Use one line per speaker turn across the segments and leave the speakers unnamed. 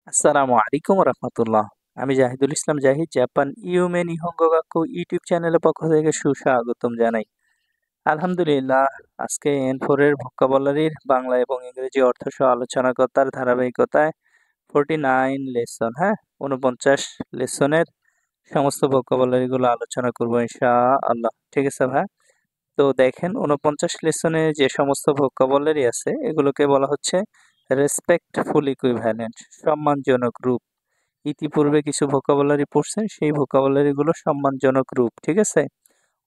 আসসালামু আলাইকুম রহমতুল্লাহ। আমি জাহিদুল ইসলাম জাহিদ জাপান ইউমে নিহঙ্গো গাক্কু ইউটিউব চ্যানেলের পক্ষ থেকে সুস্বাগতম জানাই। আলহামদুলিল্লাহ, আজকে N4 এর ভোকাবুলারির বাংলা এবং ইংরেজি অর্থ সহ আলোচনা করার ধারাবাহিকতায় 49 লেসন, 49 লেসনের সমস্ত ভোকাবুলারি গুলো আলোচনা করব ইনশাআল্লাহ। ঠিক আছে ভাই? তো দেখেন, 49 লেসনে যে সমস্ত ভোকাবুলারি আছে এগুলোকে বলা হচ্ছে রেসপেক্টফুল ইকুইভ্যালেন্ট, সম্মানজনক রূপ। ইতিপূর্বে কিছু ভোকাবুলারি পড়ছেন, সেই ভোকাবুলারি গুলো সম্মানজনক রূপ। ঠিক আছে?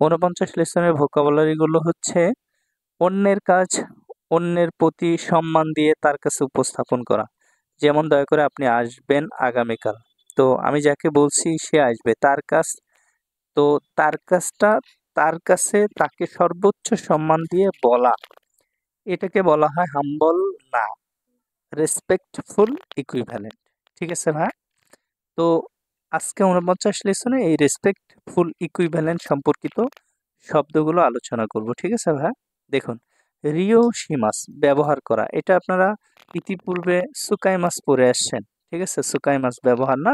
49 লেসনের ভোকাবুলারি গুলো হচ্ছে অন্যের কাজ অন্যের প্রতি সম্মান দিয়ে তার কাছে উপস্থাপন করা। যেমন, দয়া করে আপনি আসবেন আগামীকাল। তো আমি যাকে বলছি সে আসবে, তার কাজ, তো তার কাজটা তার কাছে তাকে সর্বোচ্চ সম্মান দিয়ে বলা, এটাকে বলা হয় হাম্বল না, রেসপেক্টফুল ইকুইভ্যালেন্ট। ঠিক আছে ভাই? তো আজকে 49 লেসনে এই রেসপেক্টফুল ইকুইভ্যালেন্ট সম্পর্কিত শব্দগুলো আলোচনা করব। ঠিক আছে ভাই? দেখুন, রিও শিমাস ব্যবহার করা, এটা আপনারা ইতিপূর্বে সুকাইমাস পড়ে আসছেন। ঠিক আছে? সুকাইমাস ব্যবহার না,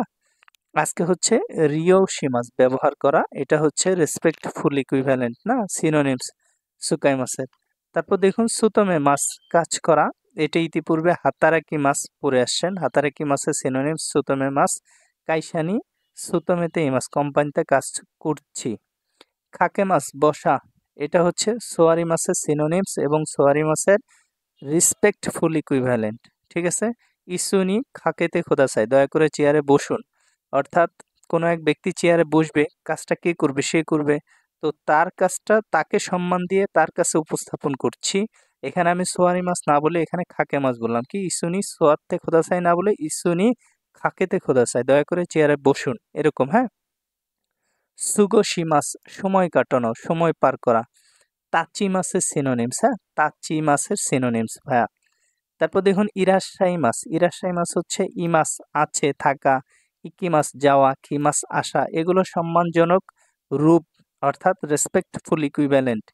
আজকে হচ্ছে রিও শিমাস ব্যবহার করা, এটা হচ্ছে রেসপেক্টফুল ইকুইভ্যালেন্ট না, সিনোনিমস সুকাইমাসের। তারপর দেখুন, সুতমে মাস কাজ করা, এটা ইতিপূর্বে হাতারাকি মাস পড়ে আসছেন। হাতারাকি মাসের সিনোনিমস সুতমে মাস। কাইসানি সুতমেতে ইমাস, কোম্পানিতে কাজ করছি। খাকে মাস বসা, এটা হচ্ছে সোয়ারি মাসের সিনোনিমস এবং সোয়ারি মাসের রেসপেক্টফুল ইকুইভ্যালেন্ট। ঠিক আছে? ইসুনি খাকেতে খোদাসাই, দয়া করে চেয়ারে বসুন। অর্থাৎ কোনো এক ব্যক্তি চেয়ারে বসবে, কাজটা কে করবে? সে করবে। তো তার কাজটা তাকে সম্মান দিয়ে তার কাছে উপস্থাপন করছি। এখানে আমি সোয়ারি মাছ না বলে এখানে খাকে মাছ বললাম। কি? ইসুনি সোয়াতে খোদাসাই না বলে ইসুনি খাকেতে খোদাসাই, দয়া করে চেয়ারে বসুন, এরকম। হ্যাঁ? সুগোশি মাছ সময় কাটানো, সময় পার করা। তাচি মাছের সিনোনিমস, তাচি মাছের সিনোনিমস ভাইয়া। তারপর দেখুন, ইরাশ্বাই মাছ। ইরাশ্বাই মাছ হচ্ছে ইমাস আছে, থাকা। ইকিমাস যাওয়া, কিমাস আসা, এগুলো সম্মানজনক রূপ, অর্থাৎ রেসপেক্টফুল ইকুইভ্যালেন্ট।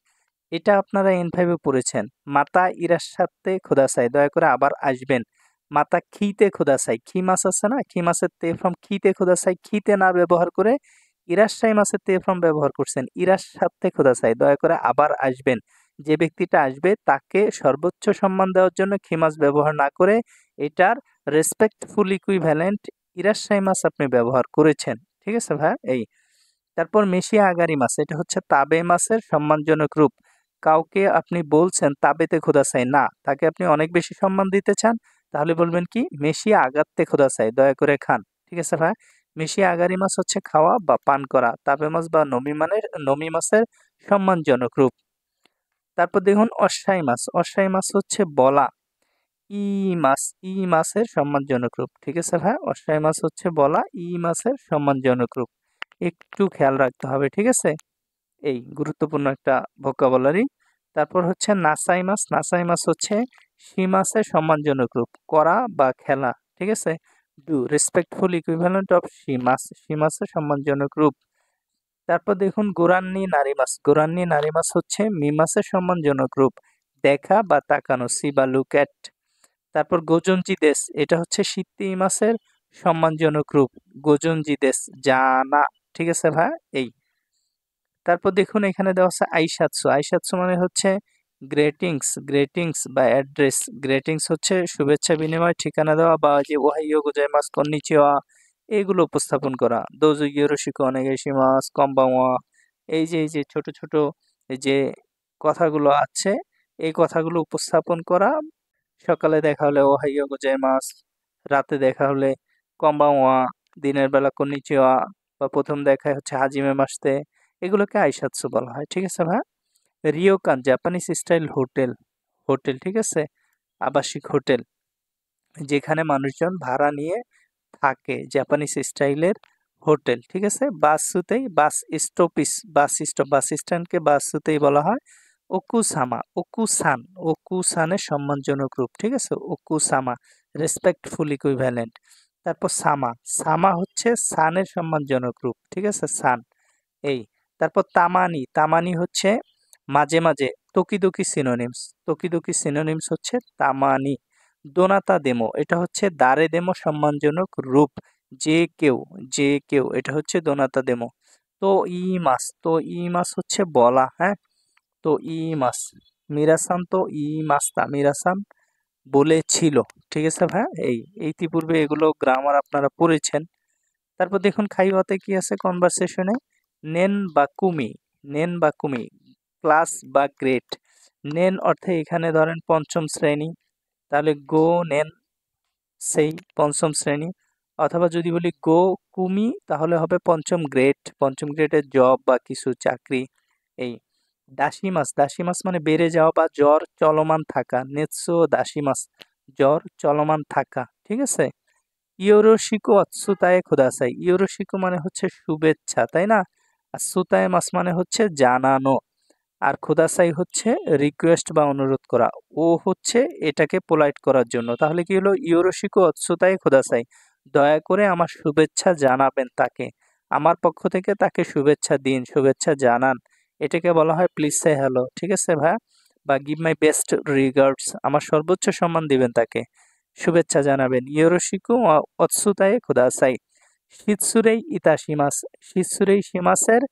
এটা আপনারা N5 এ পড়েছেন। মাতা ইরাশ্বাতে খোদাসাই, দয়া করে আবার আসবেন। মাতা খিতে খোদাসাই, খি মাছ আছে না, খি মাছের তে ফ্রম খিতে খোদাসাই, খিতে না ব্যবহার করে ইরাশ্বাই মাছের তে ফ্রম ব্যবহার করছেন। ইরাশ্বাতে খোদাসাই, দয়া করে আবার আসবেন। যে ব্যক্তিটা আসবে তাকে সর্বোচ্চ সম্মান দেওয়ার জন্য খিমাস ব্যবহার না করে এটার রেসপেক্টফুল ইকুইভ্যালেন্ট ইরাশ্বাই মাছ আপনি ব্যবহার করেছেন। ঠিক আছে ভাই? এই তারপর মেশিয়া আগারি মাছ, এটা হচ্ছে তাবে মাছের সম্মানজনক রূপ। কাউকে আপনি বলছেন তাবেতে খোদাসাই না, তাকে আপনি অনেক বেশি সম্মান দিতে চান, তাহলে বলবেন কি? মেশিয়া আগাতে খোদাসাই, দয়া করে খান। ঠিক আছে ভাই? মেশিয়া আগারি মাছ হচ্ছে খাওয়া বা পান করা। তাবে মাছ বা নমি মাছের সম্মানজনক রূপ। তারপর দেখুন, অশ্বাই মাছ। অশ্বাই মাছ হচ্ছে বলা। ই মাছ, ই মাছের সম্মানজনক রূপ। ঠিক আছে ভাই? অশ্বাই মাছ হচ্ছে বলা, ই মাছের সম্মানজনক রূপ। একটু খেয়াল রাখতে হবে। ঠিক আছে? এই গুরুত্বপূর্ণ একটা ভোকাবুলারি। তারপর হচ্ছে নাসাই মাছ। নাসাই মাছ হচ্ছে সি মাছের সম্মানজনক রূপ, করা বা খেলা। ঠিক আছে? ডু, রেসপেক্টফুল ইকুইভ্যালেন্ট অফ সি মাছ, সি মাছের সম্মানজনক রূপ। তারপর দেখুন, গোরান্নি নারী মাছ। গোরান্নি নারী মাছ হচ্ছে মি মাছের সম্মানজনক রূপ, দেখা বা তাকানো, সি বা লুক অ্যাট। তারপর গোজনজি দেশ, এটা হচ্ছে সিত্তি মাছের সম্মানজনক রূপ, গোজনজি দেশ, জানা। ঠিক আছে ভাই? এই তারপর দেখুন, এখানে দেওয়া আছে আইসাৎসু। আইসাৎসু মানে হচ্ছে গ্রেটিংস, গ্রেটিংস বা অ্যাড্রেস। গ্রেটিংস হচ্ছে শুভেচ্ছা বিনিময়, ঠিকানা দেওয়া, বা যে ওহাইও গোজাইমাস, কন্নিচিওয়া, এগুলো উপস্থাপন করা। দোজো ইয়োরোশিকো ওনেগাইশিমাস, কম্বাওয়া। এই যে ছোট ছোট এই যে কথাগুলো আছে, এই কথাগুলো উপস্থাপন করা। সকালে দেখা হলে ওহাইও গোজাইমাস, রাতে দেখা হলে কম্বাওয়া, দিনের বেলা কন্নিচিওয়া, বা প্রথম দেখায় হচ্ছে হাজিমে মাসতে, এগুলোকে আইসাৎসু বলা হয়। ঠিক আছে ভাই? Ryokan Japanese style hotel, hotel. ঠিক আছে? আবাসিক হোটেল, যেখানে মানুষজন ভাড়া নিয়ে থাকে, জাপানিজ স্টাইলের হোটেল। ঠিক আছে? বাসুতেই, বাস স্টপিস, বাস স্টপ, বাস স্ট্যান্ডকে বাসুতেই বলা হয়। ওকুসামা, ওকুসান, ওকুসানের সম্মানজনক রূপ। ঠিক আছে? ওকুসামা, রেসপেক্টফুল ইকুইভ্যালেন্ট। তারপর সামা, সামা হচ্ছে সানের সম্মানজনক রূপ। ঠিক আছে? সান। এই তারপর তামানি, তামানি হচ্ছে মাঝে মাঝে। তকিদুকি সিনোনিমস, তকিদুকি সিনোনিমস হচ্ছে তামানি। দোনাতা দেমো এটা হচ্ছে দারে দেমো সম্মানজনক রূপ। যে কেউ, যে কেউ এটা হচ্ছে দোনাতা দেমো। তো ই মাস হচ্ছে বলা, হ্যাঁ? তো ই মাস মিরাসান তো ই মাস্তা মিরাসান বলেছিল। ঠিক আছে ভাইয়া? ইতিপূর্বে এগুলো গ্রামার আপনারা পড়েছেন। তারপর দেখুন খাইওয়াতে কি আছে কনভারসেশনে? নেন বা কুমি, নেন বা কুমি, ক্লাস বা গ্রেড। নেন অর্থে এখানে ধরেন পঞ্চম শ্রেণী, তাহলে গো নেন সেই পঞ্চম শ্রেণী। অথবা যদি বলি গো কুমি তাহলে হবে পঞ্চম গ্রেড, পঞ্চম গ্রেডের জব বা কিছু চাকরি। এই দাসিমাস, দাসিমাস মানে বেড়ে যাওয়া বা জ্বর চলমান থাকা। নেৎসো দাসিমাস, জ্বর চলমান থাকা। ঠিক আছে? ইয়োরোশিকো অৎসুতায় খোদাসাই, ইয়োরোশিকো মানে হচ্ছে শুভেচ্ছা, তাই না? আর সুতায় মাস মানে হচ্ছে জানানো, আর খোদাসাই হচ্ছে রিকোয়েস্ট বা অনুরোধ করা। ও হচ্ছে এটাকে পোলাইট করার জন্য। তাহলে কি হলো? ইয়োরোশিকো অৎসুতায় খোদাসাই, দয়া করে আমার শুভেচ্ছা জানাবেন তাকে, আমার পক্ষ থেকে তাকে শুভেচ্ছা দিন, শুভেচ্ছা জানান। এটাকে বলা হয় প্লিজ সে হ্যালো। ঠিক আছে ভাইয়া? বা গিভ মাই বেস্ট রিগার্ডস, আমার সর্বোচ্চ সম্মান দিবেন তাকে, শুভেচ্ছা জানাবেন। ইয়োরোশিকো অৎসুতায় খোদাসাই। শিতসুরেই ইতাশিমাস, শিতসুরেই সীমাসের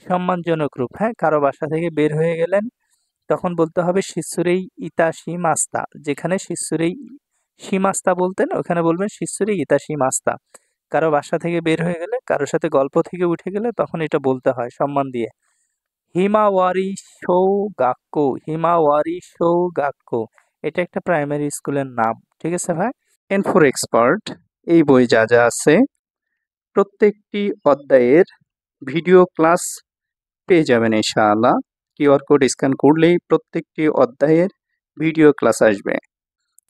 সম্মানজনক রূপ, হ্যাঁ? কারো বাসা থেকে বের হয়ে গেলেন তখন বলতে হবে শিশুরেই ইতাশি মাস্তা। যেখানে শিশুরেই সীমাস্তা বলতেন ওখানে বলবেন শিশুরেই ইতাশি মাস্তা। কারো বাসা থেকে বের হয়ে গেলে, কারোর সাথে গল্প থেকে উঠে গেলে তখন এটা বলতে হয় সম্মান দিয়ে। হিমাওয়ারি সৌগাক্কো, হিমাওয়ারি সৌগাক্কো এটা একটা প্রাইমারি স্কুলের নাম। ঠিক আছে ভাই? এন ফর এক্সপার্ট এই বই যা যা আছে প্রত্যেকটি অধ্যায়ের ভিডিও ক্লাস পেয়ে যাবেন ইনশাআল্লাহ। কিউআর কোড স্ক্যান করলেই প্রত্যেকটি অধ্যায়ের ভিডিও ক্লাস আসবে।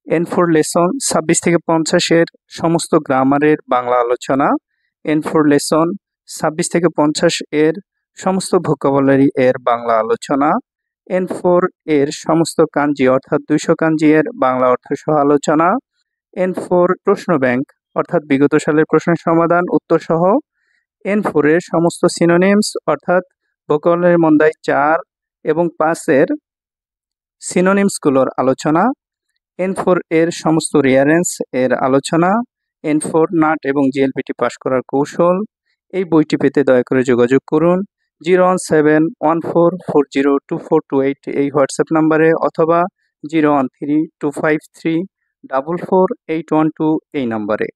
এন ফর লেসন 26 থেকে 50 এর সমস্ত গ্রামারের বাংলা আলোচনা। এন ফর লেসন 26 থেকে 50 এর সমস্ত ভোকাবুলারি এর বাংলা আলোচনা। এন ফর এর সমস্ত কাঞ্জি অর্থাৎ 200 কাঞ্জি এর বাংলা অর্থ সহ আলোচনা। এন ফর প্রশ্ন ব্যাংক অর্থাৎ বিগত সালের প্রশ্নের সমাধান উত্তর সহ। এন ফোর এর সমস্ত সিনোনিমস অর্থাৎ ভোকাবুলারি মন্দাই 4 এবং 5 এর সিনোনিমসগুলোর আলোচনা। এন ফোর এর সমস্ত রিয়ারেন্স এর আলোচনা। এন ফোর নাট এবং জিএলপিটি পাস করার কৌশল। এই বইটি পেতে দয়া করে যোগাযোগ করুন 01714402428 এই হোয়াটসঅ্যাপ নাম্বারে, অথবা 01325344812 এই নাম্বারে।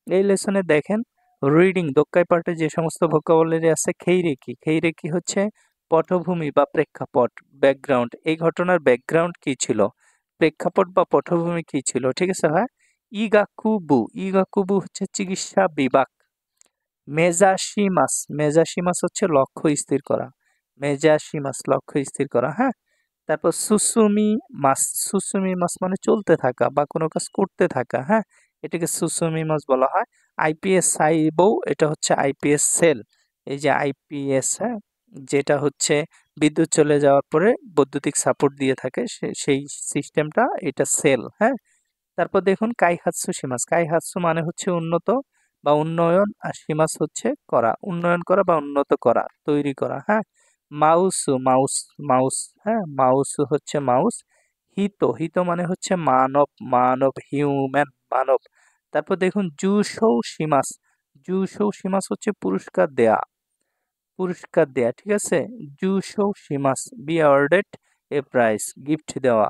এই লেসনে দেখেন রিডিং দোক্কাই পার্টে যে সমস্ত ভোকাবুলারি আছে। খেইরেকি, খেইরেকি হচ্ছে পটভূমি বা প্রেক্ষাপট, ব্যাকগ্রাউন্ড। এই ঘটনার ব্যাকগ্রাউন্ড কি ছিল, প্রেক্ষাপট বা পটভূমি কি ছিল। ঠিক আছে ভাই? ইগাকুবু, ইগাকুবু হচ্ছে চিকিৎসা বিভাগ। মেজাশিমাস, মেজাশিমাস হচ্ছে লক্ষ্য স্থির করা, মেজাশিমাস লক্ষ্য স্থির করা, হ্যাঁ? তারপর সুসুমি মাস, সুসুমি মাস মানে চলতে থাকা বা কোনো কাজ করতে থাকা, হ্যাঁ? এটাকে সুসুমি মাস বলা হয়। আইপিএস সাইবো এটা হচ্ছে আইপিএস সেল। এই যে আইপিএস, হ্যাঁ? যেটা হচ্ছে বিদ্যুৎ চলে যাওয়ার পরে বৈদ্যুতিক সাপোর্ট দিয়ে থাকে সেই সিস্টেমটা, এটা সেল, হ্যাঁ? তারপর দেখুন কাইহাতসু সীমাস, কাইহাতসু মানে হচ্ছে উন্নত বা উন্নয়ন, আর সীমাস হচ্ছে করা, উন্নয়ন করা বা উন্নত করা, তৈরি করা, হ্যাঁ? মাউসু, মাউস, মাউস, হ্যাঁ? মাউসু হচ্ছে মাউস। হিত, হিত মানে হচ্ছে মানব, মানব, হিউম্যান, মানব। তারপর দেখুন জুসৌ সীমাস, জুসৌ সীমাস হচ্ছে পুরস্কার দেয়া, পুরস্কার দেয়া। ঠিক আছে? জুসৌ সীমাস be awarded a prize, gift দেওয়া।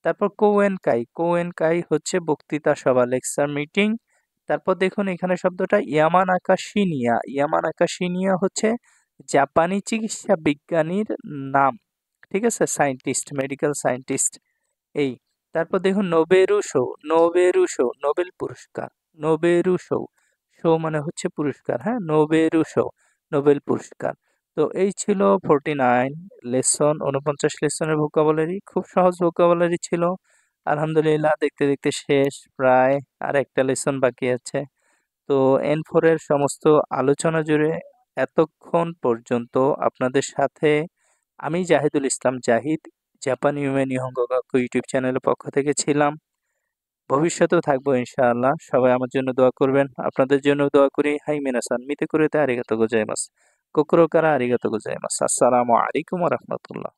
তারপর কোয়েনকাই, কোয়েনকাই হচ্ছে বক্তৃতা সভা, লেকচার মিটিং। তারপর দেখুন এখানে শব্দটা ইয়ামানাকা শিনিয়া, ইয়ামানাকা শিনিয়া হচ্ছে জাপানি চিকিৎসা বিজ্ঞানীর নাম। ঠিক আছে? Scientist, medical scientist. এই তারপর দেখুন নোবেরুশো, নোবেরুশো নোবেল পুরস্কার, নোবেরুশো, শো মানে হচ্ছে পুরস্কার, হ্যাঁ? নোবেরুশো নোবেল পুরস্কার। তো এই ছিল 49 লেসন, 49 লেসনের ভোকাবুলারি। খুব সহজ ভোকাবুলারি ছিল। আলহামদুলিল্লাহ দেখতে দেখতে শেষ প্রায়, আর একটা লেসন বাকি আছে। তো N4 এর সমস্ত আলোচনা জুড়ে এতক্ষণ পর্যন্ত আপনাদের সাথে আমি জাহিদুল ইসলাম জাহিদ, জাপান ইউমে নিহঙ্গো গাক্কু ইউটিউব চ্যানেলের পক্ষ থেকে ছিলাম। ভবিষ্যতেও থাকবো ইনশাআল্লাহ। সবাই আমার জন্য দোয়া করবেন। আপনাদের জন্য দোয়া করি। হাই মিনাসান মিতে কুরেতে আরিগাতো গোজাইমাস। কোকোরো কারা আরিগাতো গোজাইমাস। আসসালামু আলাইকুম ওয়া রাহমাতুল্লাহ।